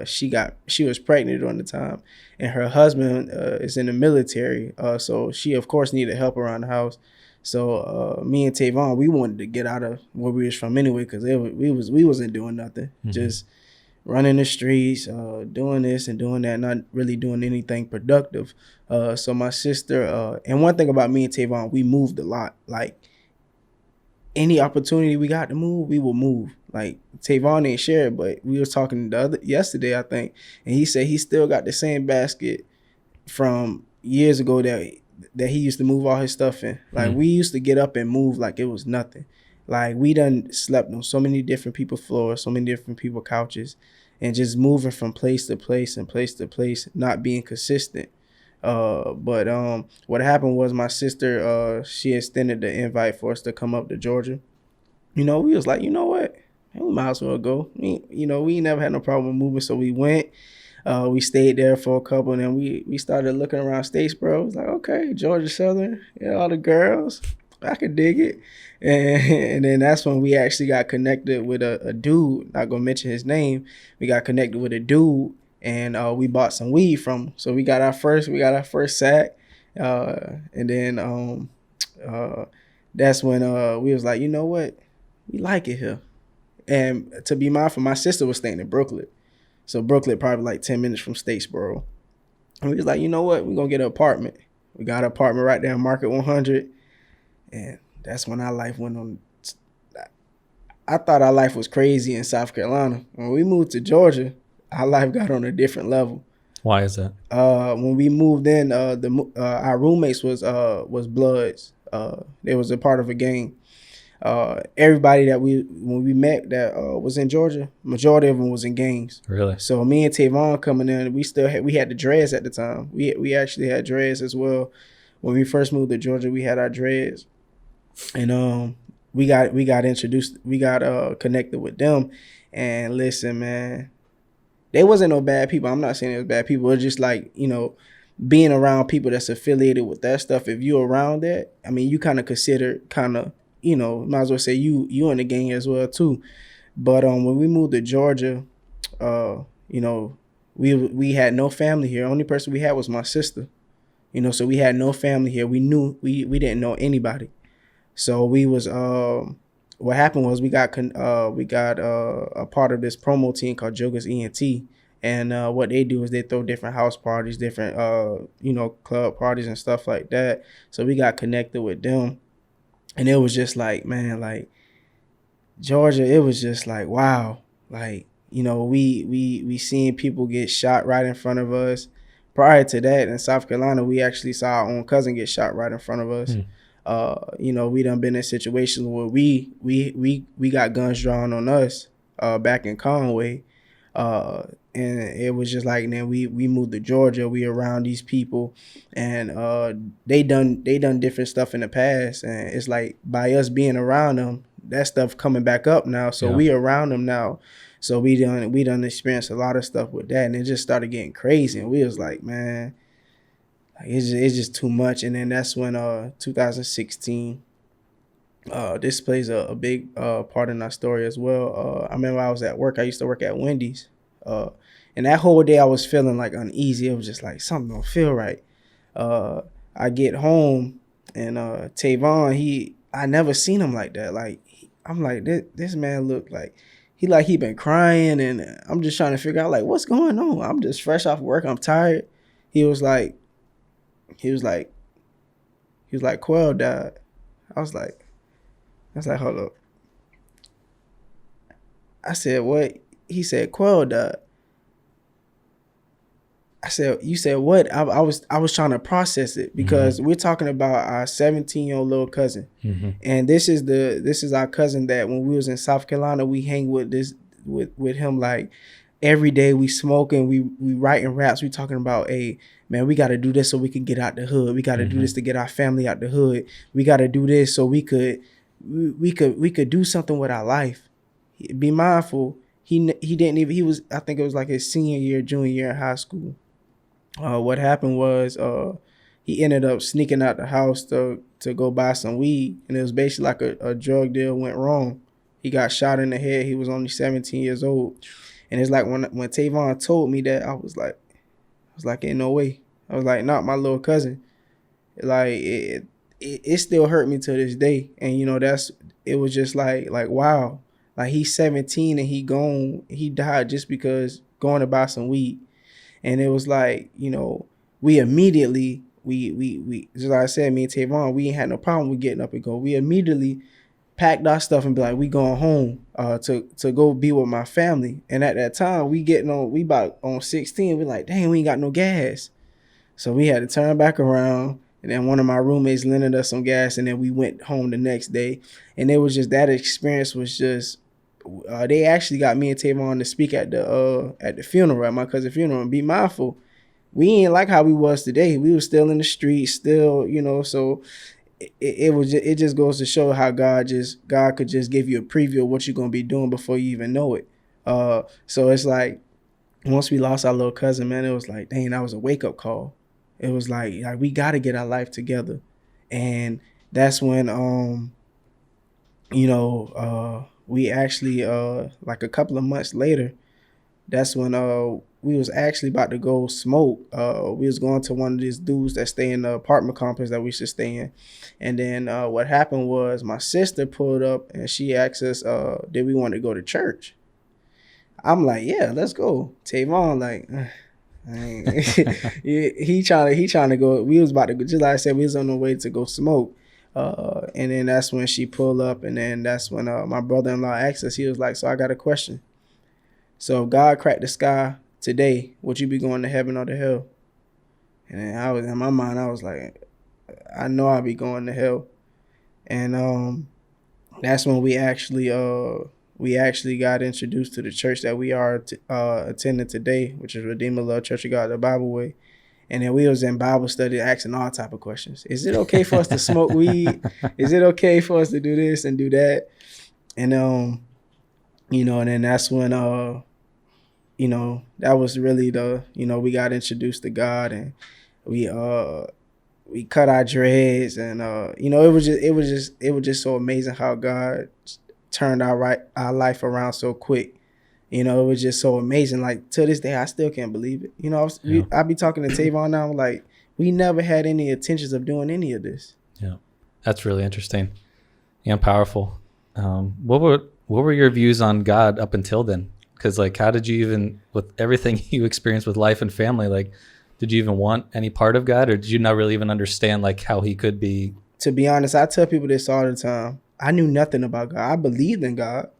she was pregnant during the time, and her husband is in the military. So she of course needed help around the house. So me and Tavon, we wanted to get out of where we was from anyway, because we wasn't doing nothing, just running the streets, doing this and doing that, not really doing anything productive. So my sister, and one thing about me and Tavon, we moved a lot. Like any opportunity we got to move, we will move. Like Tavon ain't shared, but we was talking yesterday, I think, and he said he still got the same basket from years ago that he used to move all his stuff in. Like we used to get up and move like it was nothing. Like we done slept on so many different people's floors, so many different people's couches, and just moving from place to place and place to place, not being consistent. But what happened was my sister, she extended the invite for us to come up to Georgia. We was like, you know what? We might as well go. We never had no problem moving, so we went. We stayed there for a couple, and then we started looking around Statesboro. It was like, okay, Georgia Southern, all the girls, I could dig it. And then that's when we actually got connected with a dude. Not gonna mention his name. We got connected with a dude, and we bought some weed from him. So we got our first sack, and then that's when we was like, you know what, we like it here. And to be mindful, my sister was staying in Brooklyn, so Brooklyn probably like 10 minutes from Statesboro. And we was like, you know what, we're gonna get an apartment. We got an apartment right there on Market 100, and that's when our life went on. I thought our life was crazy in South Carolina. When we moved to Georgia, our life got on a different level. Why is that? When we moved in, our roommates was Bloods. They was a part of a gang. Everybody when we met that was in Georgia, majority of them was in gangs. Really? So me and Tavon coming in, we had the dreads at the time. We actually had dreads as well. When we first moved to Georgia, we had our dreads, and we got introduced. We got connected with them, and listen, man, they wasn't no bad people. I'm not saying they was bad people. It's just like, being around people that's affiliated with that stuff. If you're around that, I mean, you kind of consider might as well say you in the gang as well too. But when we moved to Georgia, we had no family here. Only person we had was my sister. So we had no family here. We didn't know anybody. So we was what happened was we got a part of this promo team called Joker's ENT, And what they do is they throw different house parties, different club parties and stuff like that. So we got connected with them, and it was just like, man, like Georgia, it was just like, wow, like, we seen people get shot right in front of us. Prior to that, in South Carolina, we actually saw our own cousin get shot right in front of us. We done been in situations where we got guns drawn on us back in Conway. And it was just like, then we moved to Georgia. We around these people, and they done different stuff in the past. And it's like, by us being around them, that stuff coming back up now. So we around them now. So we done experienced a lot of stuff with that, and it just started getting crazy. And we was like, man, like it's just too much. And then that's when 2016. This plays a big part in our story as well. I remember I was at work. I used to work at Wendy's. And that whole day I was feeling like uneasy. It was just like something don't feel right. I get home, and Tavon, I never seen him like that. Like, I'm like, this man looked like he been crying, and I'm just trying to figure out like what's going on. I'm just fresh off work. I'm tired. He was like, Quell died. I was like, hold up. I said, what? He said, Quell died. I said, you said what? I was trying to process it, because we're talking about our 17-year-old little cousin. And this is our cousin that when we was in South Carolina, we hang with him like every day. We smoking, we writing raps. We talking about, hey man, we got to do this so we can get out the hood. We got to do this to get our family out the hood. We got to do this so we could do something with our life. Be mindful. I think it was like his junior year in high school. What happened was he ended up sneaking out the house to go buy some weed, and it was basically like a drug deal went wrong. He got shot in the head. He was only 17 years old, and it's like when Tavon told me that, I was like, ain't no way. I was like, not my little cousin. Like it still hurt me to this day, and it was just like wow, like he's 17 and he died just because going to buy some weed. And it was like, we immediately, we just like I said, me and Tavon, we ain't had no problem with getting up and go. We immediately packed our stuff and be like, we going home to go be with my family. And at that time, we about on 16, we like, dang, we ain't got no gas. So we had to turn back around, and then one of my roommates lended us some gas, and then we went home the next day. And it was just, that experience was just, they actually got me and Tavon to speak at the funeral, at my cousin's funeral. And be mindful, we ain't like how we was today. We was still in the streets, still, so it just goes to show how God could just give you a preview of what you're gonna be doing before you even know it. So it's like, once we lost our little cousin, man, it was like, dang, that was a wake up call. It was like we got to get our life together. And that's when we actually like a couple of months later, that's when we was actually about to go smoke. We was going to one of these dudes that stay in the apartment complex that we used to stay in. And then what happened was my sister pulled up and she asked us, did we want to go to church? I'm like, yeah, let's go. Tavon like, he trying to go. We was about to go, just like I said, we was on the way to go smoke. And then that's when she pulled up, and then that's when my brother-in-law asked us, he was like, so I got a question. So if God cracked the sky today, would you be going to heaven or to hell? And then I was, in my mind, I was like, I know I'll be going to hell. And that's when we actually got introduced to the church that we are attending today, which is Redeemer Love Church of God, the Bible Way. And then we was in Bible study asking all type of questions. Is it okay for us to smoke weed? Is it okay for us to do this and do that? And and then that's when that was really the, we got introduced to God, and we cut our dreads, and it was just so amazing how God turned our life around so quick. It was just so amazing. Like, to this day, I still can't believe it. I be talking to Tavon now, like, we never had any intentions of doing any of this. Yeah, that's really interesting and powerful. What were your views on God up until then? Because like, how did you even, with everything you experienced with life and family, like, did you even want any part of God, or did you not really even understand like how he could be? To be honest, I tell people this all the time. I knew nothing about God. I believed in God,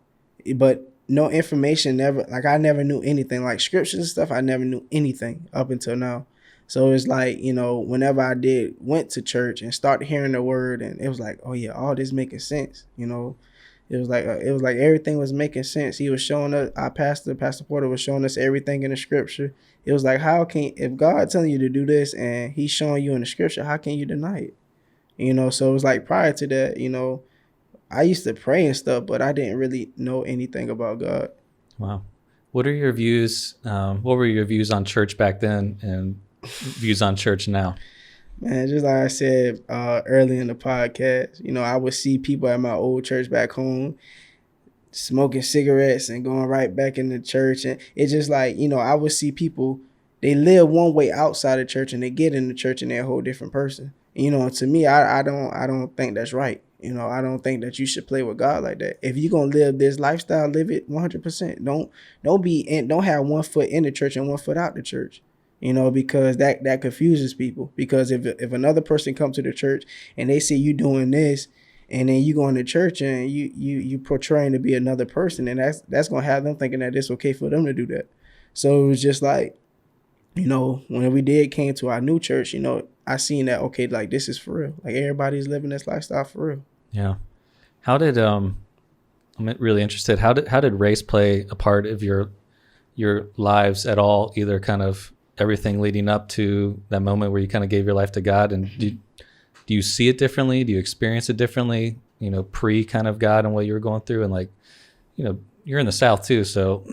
but no information, never, like I never knew anything. Like scriptures and stuff, I never knew anything up until now. So it's like, whenever I went to church and started hearing the word, and it was like, oh yeah, all this making sense. It was like everything was making sense. He was showing us, our Pastor Porter was showing us everything in the scripture. It was like, if God telling you to do this and he's showing you in the scripture, how can you deny it? So it was like prior to that, I used to pray and stuff, but I didn't really know anything about God. Wow. What are your views? What were your views on church back then and views on church now? Man, just like I said early in the podcast, I would see people at my old church back home smoking cigarettes and going right back into church. And it's just like, I would see people, they live one way outside of church and they get into church and they're a whole different person. To me, I don't think that's right. I don't think that you should play with God like that. If you're going to live this lifestyle, live it 100%. Don't have one foot in the church and one foot out the church. Because that confuses people. Because if another person comes to the church and they see you doing this, and then you go into church and you portraying to be another person, and that's gonna have them thinking that it's okay for them to do that. So it was just like, when we came to our new church, I seen that, okay, like this is for real. Like everybody's living this lifestyle for real. Yeah. How did I'm really interested. How did race play a part of your lives at all? Either kind of everything leading up to that moment where you kind of gave your life to God, and do you see it differently? Do you experience it differently? Pre kind of God and what you were going through, and like, you're in the South too, so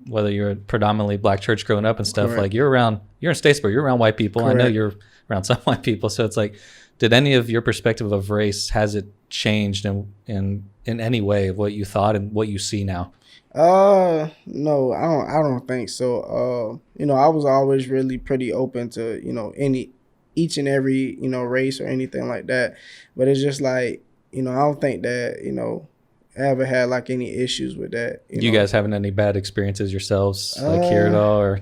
whether you're a predominantly black church growing up and stuff, Correct. like you're in Statesboro, you're around white people. Correct. I know you're around some white people, so it's like, did any of your perspective of race, has it changed in any way of what you thought and what you see now? No, I don't think so. I was always really pretty open to, each and every, race or anything like that. But it's just like, I don't think that, I ever had like any issues with that. You guys having any bad experiences yourselves, like here at all, or?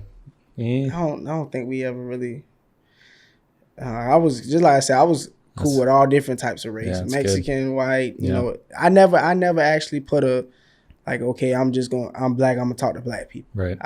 I don't think we ever really, I was, just like I said, I was cool with all different types of race, Mexican, good. White, I never actually put like, okay, I'm black, I'm gonna talk to black people. Right.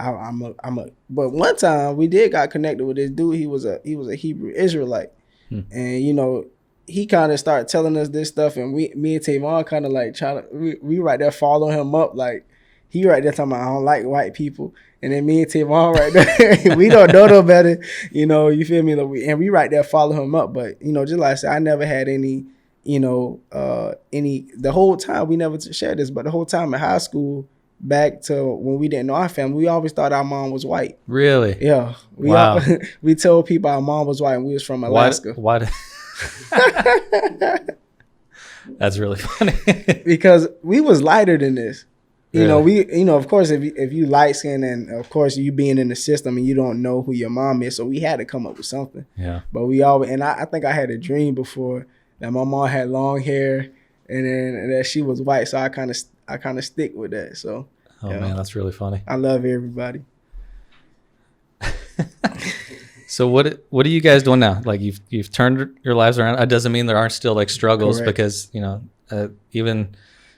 But one time we got connected with this dude. He was a Hebrew Israelite. And he kind of started telling us this stuff, and me and Tavon kind of like trying to, we right there follow him up. Like he right there talking about, I don't like white people. And then me and Tavon right there, we don't know no better. You feel me? Like we right there follow him up. But, just like I said, I never had any, the whole time, we never shared this, but the whole time in high school, back to when we didn't know our family, we always thought our mom was white. Really? Yeah. We told people our mom was white and we was from Alaska. Why That's really funny. Because we was lighter than this. Really? Of course, if you light skin, and of course you being in the system and you don't know who your mom is, so we had to come up with something. Yeah. But we always, and I think I had a dream before that my mom had long hair and that she was white, so I kind of stick with that. So. Man, that's really funny. I love everybody. So what are you guys doing now? Like you've turned your lives around. It doesn't mean there aren't still like struggles. Correct. Because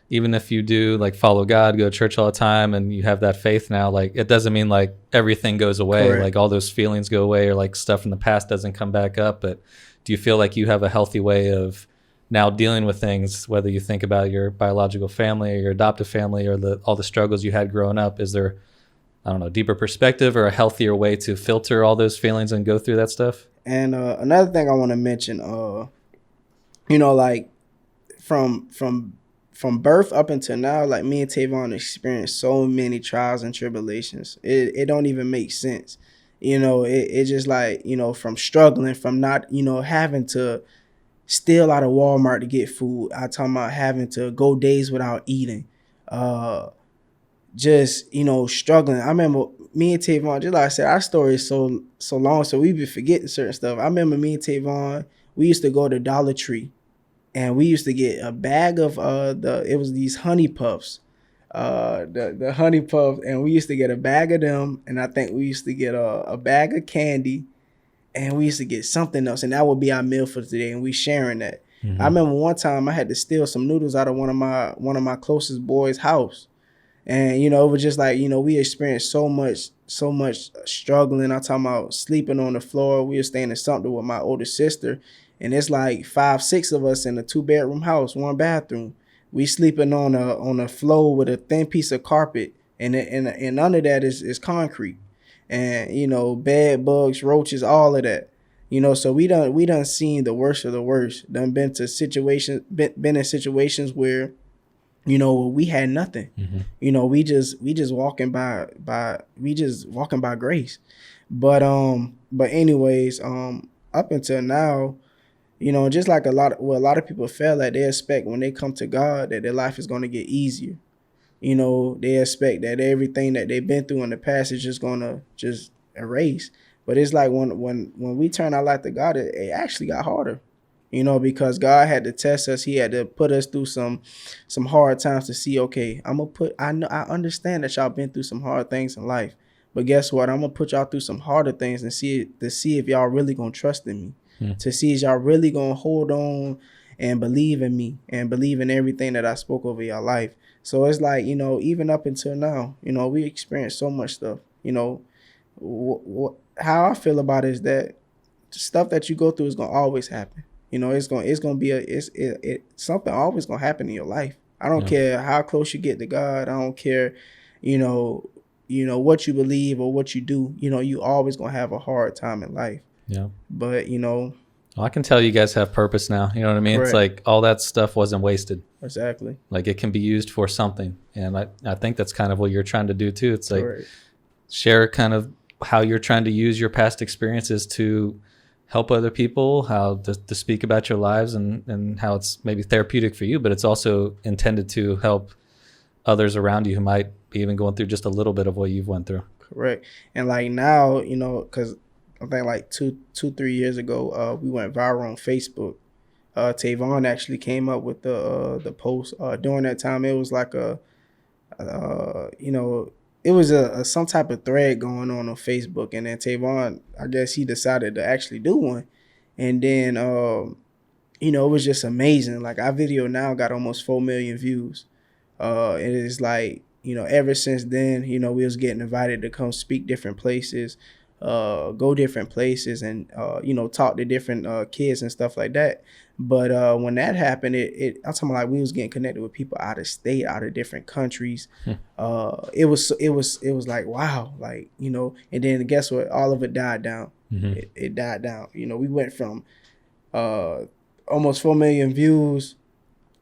even if you do like follow God, go to church all the time, and you have that faith now, like it doesn't mean like everything goes away. Correct. Like all those feelings go away, or like stuff from the past doesn't come back up. But do you feel like you have a healthy way of now dealing with things, whether you think about your biological family or your adoptive family or all the struggles you had growing up? Is there, I don't know, deeper perspective or a healthier way to filter all those feelings and go through that stuff? And another thing I want to mention, like from birth up until now, like me and Tavon experienced so many trials and tribulations. It don't even make sense. It just like, from struggling, from not, having to steal out of Walmart to get food. I talking about having to go days without eating. Just, struggling. I remember me and Tavon, just like I said, our story is so long, so we be forgetting certain stuff. I remember me and Tavon, we used to go to Dollar Tree, and we used to get a bag of it was these honey puffs. the honey puffs, and we used to get a bag of them, and I think we used to get a bag of candy, and we used to get something else, and that would be our meal for today, and we sharing that. I remember one time I had to steal some noodles out of one of my closest boys' house. And, it was just like, we experienced so much struggling. I'm talking about sleeping on the floor. We were staying in something with my older sister. And it's like 5-6 of us in a 2-bedroom house, 1 bathroom. We sleeping on a floor with a thin piece of carpet. And under that is concrete. And, bed bugs, roaches, all of that. So we done seen the worst of the worst. Done been in situations where, we had nothing. We just walking by grace. But anyways, up until now, just like a lot of people feel that they expect when they come to God that their life is going to get easier. They expect that everything that they've been through in the past is just going to just erase. But it's like when we turn our life to God, it actually got harder. Because God had to test us. He had to put us through some hard times to see, okay, I understand that y'all been through some hard things in life, but guess what? I'm gonna put y'all through some harder things and see if y'all really gonna trust in me, to see if y'all really gonna hold on and believe in me and believe in everything that I spoke over your life. So it's like, even up until now, we experienced so much stuff. How I feel about it is that the stuff that you go through is gonna always happen. It's gonna be something always gonna happen in your life. I don't care how close you get to God. I don't care, what you believe or what you do. You always gonna have a hard time in life. Yeah. But well, I can tell you guys have purpose now. You know what I mean? Correct. It's like all that stuff wasn't wasted. Exactly. Like it can be used for something, and I think that's kind of what you're trying to do too. It's like Correct. Share kind of how you're trying to use your past experiences to help other people, how to speak about your lives, and how it's maybe therapeutic for you, but it's also intended to help others around you who might be even going through just a little bit of what you've went through. Correct. And like now, because I think like 2-3 years ago, we went viral on Facebook. Tavon actually came up with the post. During that time, it was like it was some type of thread going on Facebook, and then Tavon, I guess he decided to actually do one, and then it was just amazing. Like our video now got almost 4 million views. It is like, ever since then, we was getting invited to come speak different places, go different places, and talk to different kids and stuff like that. But when that happened, I'm talking about like we was getting connected with people out of state, out of different countries. It was like, wow, like, and then guess what? All of it died down. It died down. We went from almost 4 million views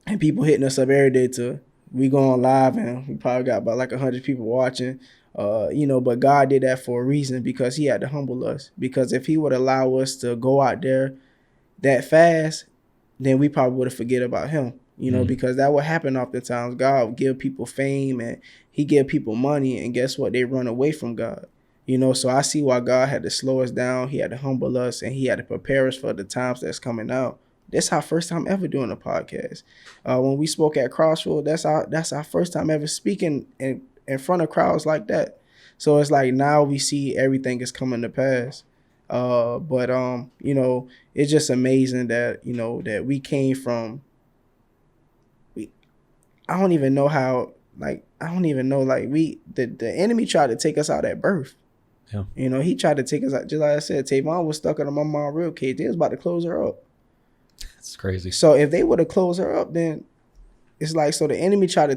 and people hitting us up every day to we going live, and we probably got about like 100 people watching. But God did that for a reason, because he had to humble us. Because if he would allow us to go out there that fast, then we probably would have forget about him, because that would happen oftentimes. God would give people fame and he give people money, and guess what? They run away from God. So I see why God had to slow us down. He had to humble us, and he had to prepare us for the times that's coming out. That's our first time ever doing a podcast. When we spoke at Crossroads, that's our first time ever speaking in front of crowds like that. So it's like now we see everything is coming to pass. But it's just amazing that, that we came from, I don't even know how, like, the enemy tried to take us out at birth. Yeah. He tried to take us out. Just like I said, Tavon was stuck under my mom's rib cage. They was about to close her up. That's crazy. So if they would have closed her up, then it's like, so the enemy tried to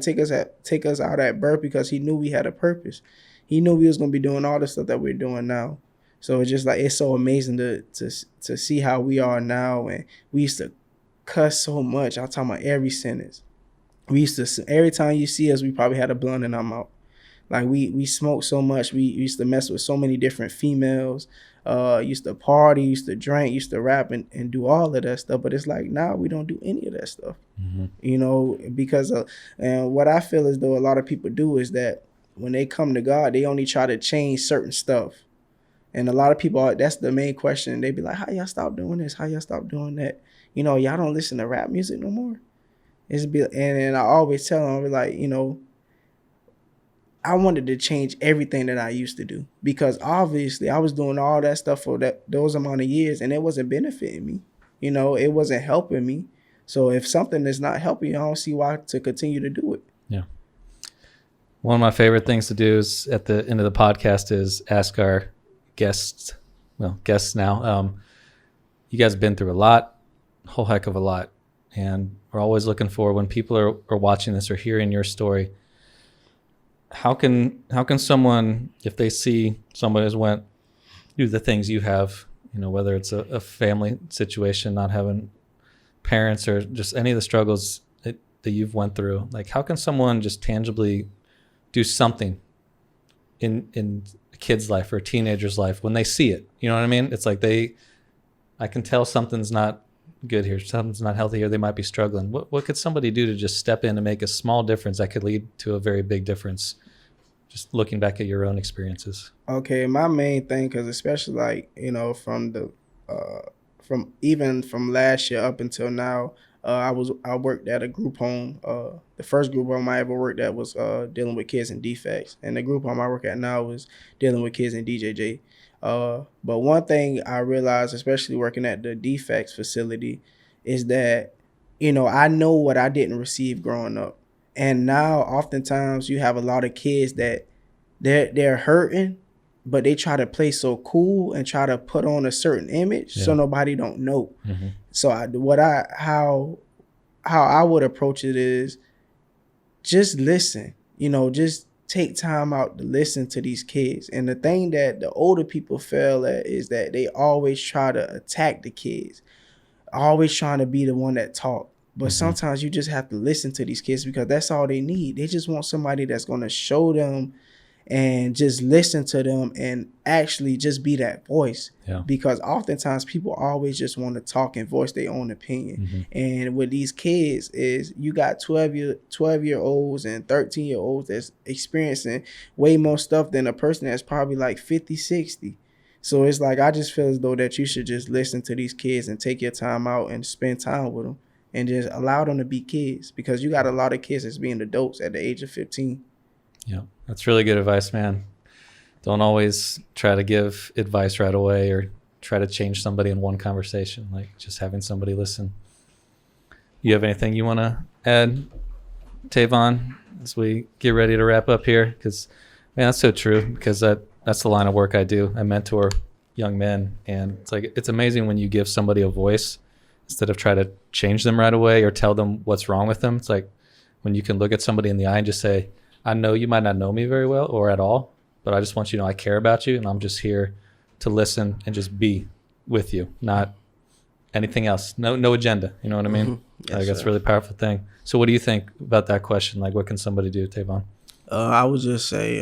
take us out at birth because he knew we had a purpose. He knew we was going to be doing all the stuff that we're doing now. So it's just like, it's so amazing to see how we are now. And we used to cuss so much. I'm talking about every sentence. We used to, every time you see us, we probably had a blunt in our mouth. Like we smoked so much. We used to mess with so many different females. Used to party, used to drink, used to rap and do all of that stuff. But it's like now we don't do any of that stuff. Because and what I feel as though a lot of people do is that when they come to God, they only try to change certain stuff. And a lot of people, that's the main question. They be like, how y'all stop doing this? How y'all stop doing that? Y'all don't listen to rap music no more. And I always tell them, I be like, I wanted to change everything that I used to do, because obviously I was doing all that stuff for those amount of years and it wasn't benefiting me. You know, it wasn't helping me. So if something is not helping you, I don't see why to continue to do it. Yeah. One of my favorite things to do is at the end of the podcast is ask our guests now. You guys have been through a whole heck of a lot. And we're always looking for, when people are watching this or hearing your story, how can someone, if they see someone has went through the things you have, you know, whether it's a family situation, not having parents, or just any of the struggles that you've went through, like how can someone just tangibly do something in a kid's life or a teenager's life when they see it? You know what I mean? It's like I can tell something's not good here, something's not healthy here, they might be struggling. What could somebody do to just step in and make a small difference that could lead to a very big difference, just looking back at your own experiences? Okay, my main thing, because especially like, you know, from last year up until now, I worked at a group home. The first group home I ever worked at was dealing with kids and defects, and the group home I work at now is dealing with kids in DJJ. But one thing I realized, especially working at the defects facility, is that, you know, I know what I didn't receive growing up. And now oftentimes you have a lot of kids that they're hurting, but they try to play so cool and try to put on a certain image so nobody don't know. Mm-hmm. So how I would approach it is just listen, you know, just take time out to listen to these kids. And the thing that the older people fail at is that they always try to attack the kids, always trying to be the one that talk. But sometimes you just have to listen to these kids, because that's all they need. They just want somebody that's going to show them and just listen to them and actually just be that voice. Yeah. Because oftentimes people always just want to talk and voice their own opinion. Mm-hmm. And with these kids is you got 12-year-olds and 13-year-olds that's experiencing way more stuff than a person that's probably like 50, 60. So it's like, I just feel as though that you should just listen to these kids and take your time out and spend time with them and just allow them to be kids, because you got a lot of kids that's being adults at the age of 15. Yeah, that's really good advice, man. Don't always try to give advice right away or try to change somebody in one conversation, like just having somebody listen. You have anything you want to add, Tavon, as we get ready to wrap up here? Because, man, that's so true, because that's the line of work I do. I mentor young men, and it's like, it's amazing when you give somebody a voice instead of try to change them right away or tell them what's wrong with them. It's like when you can look at somebody in the eye and just say, I know you might not know me very well or at all, but I just want you to know I care about you, and I'm just here to listen and just be with you, not anything else. No agenda. You know what I mean? Mm-hmm. Yes, that's a really powerful thing. So what do you think about that question? Like, what can somebody do, Tavon? I would just say,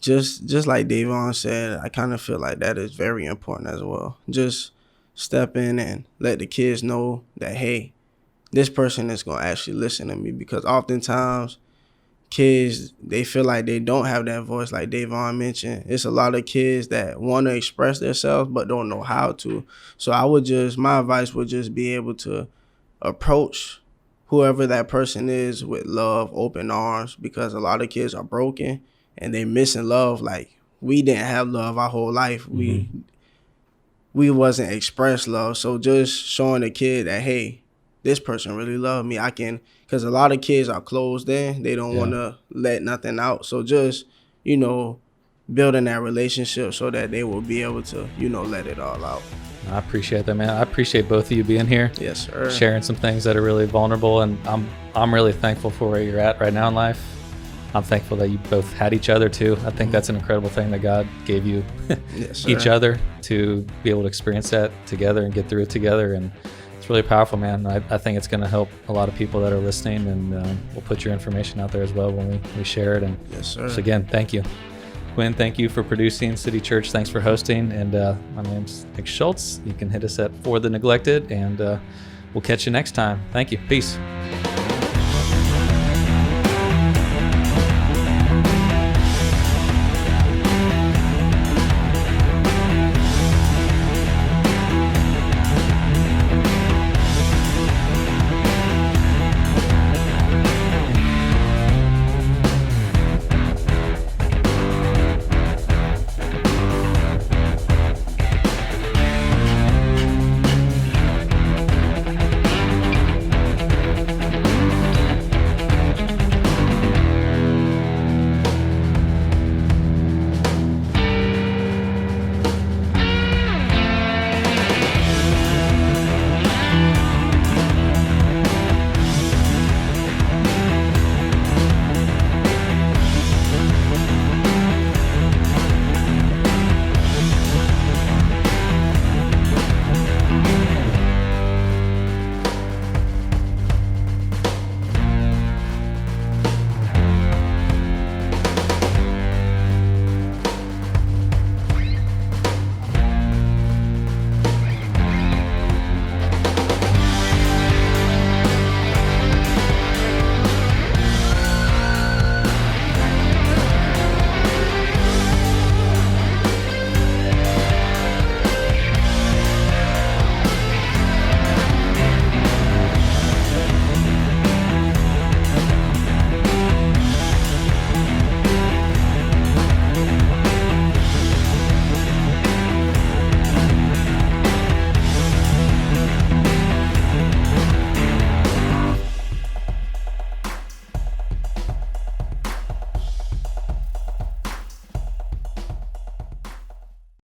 just like Davon said, I kind of feel like that is very important as well. Just step in and let the kids know that, hey, this person is going to actually listen to me, because oftentimes kids, they feel like they don't have that voice, like Davon mentioned. It's a lot of kids that want to express themselves but don't know how to. So my advice would just be able to approach whoever that person is with love, open arms, because a lot of kids are broken and they missing love. Like, we didn't have love our whole life. Mm-hmm. We wasn't expressed love. So just showing the kid that, hey, this person really loved me. I can, because a lot of kids are closed in. They don't want to let nothing out. So just, you know, building that relationship so that they will be able to, you know, let it all out. I appreciate that, man. I appreciate both of you being here. Yes, sir. Sharing some things that are really vulnerable. And I'm really thankful for where you're at right now in life. I'm thankful that you both had each other too. I think that's an incredible thing that God gave you each other to be able to experience that together and get through it together. And it's really powerful, man. I think it's going to help a lot of people that are listening, and we'll put your information out there as well when we share it. And yes, sir. So again, thank you. Quinn, thank you for producing. City Church, thanks for hosting. And my name's Nick Schultz. You can hit us at For the Neglected, and we'll catch you next time. Thank you. Peace.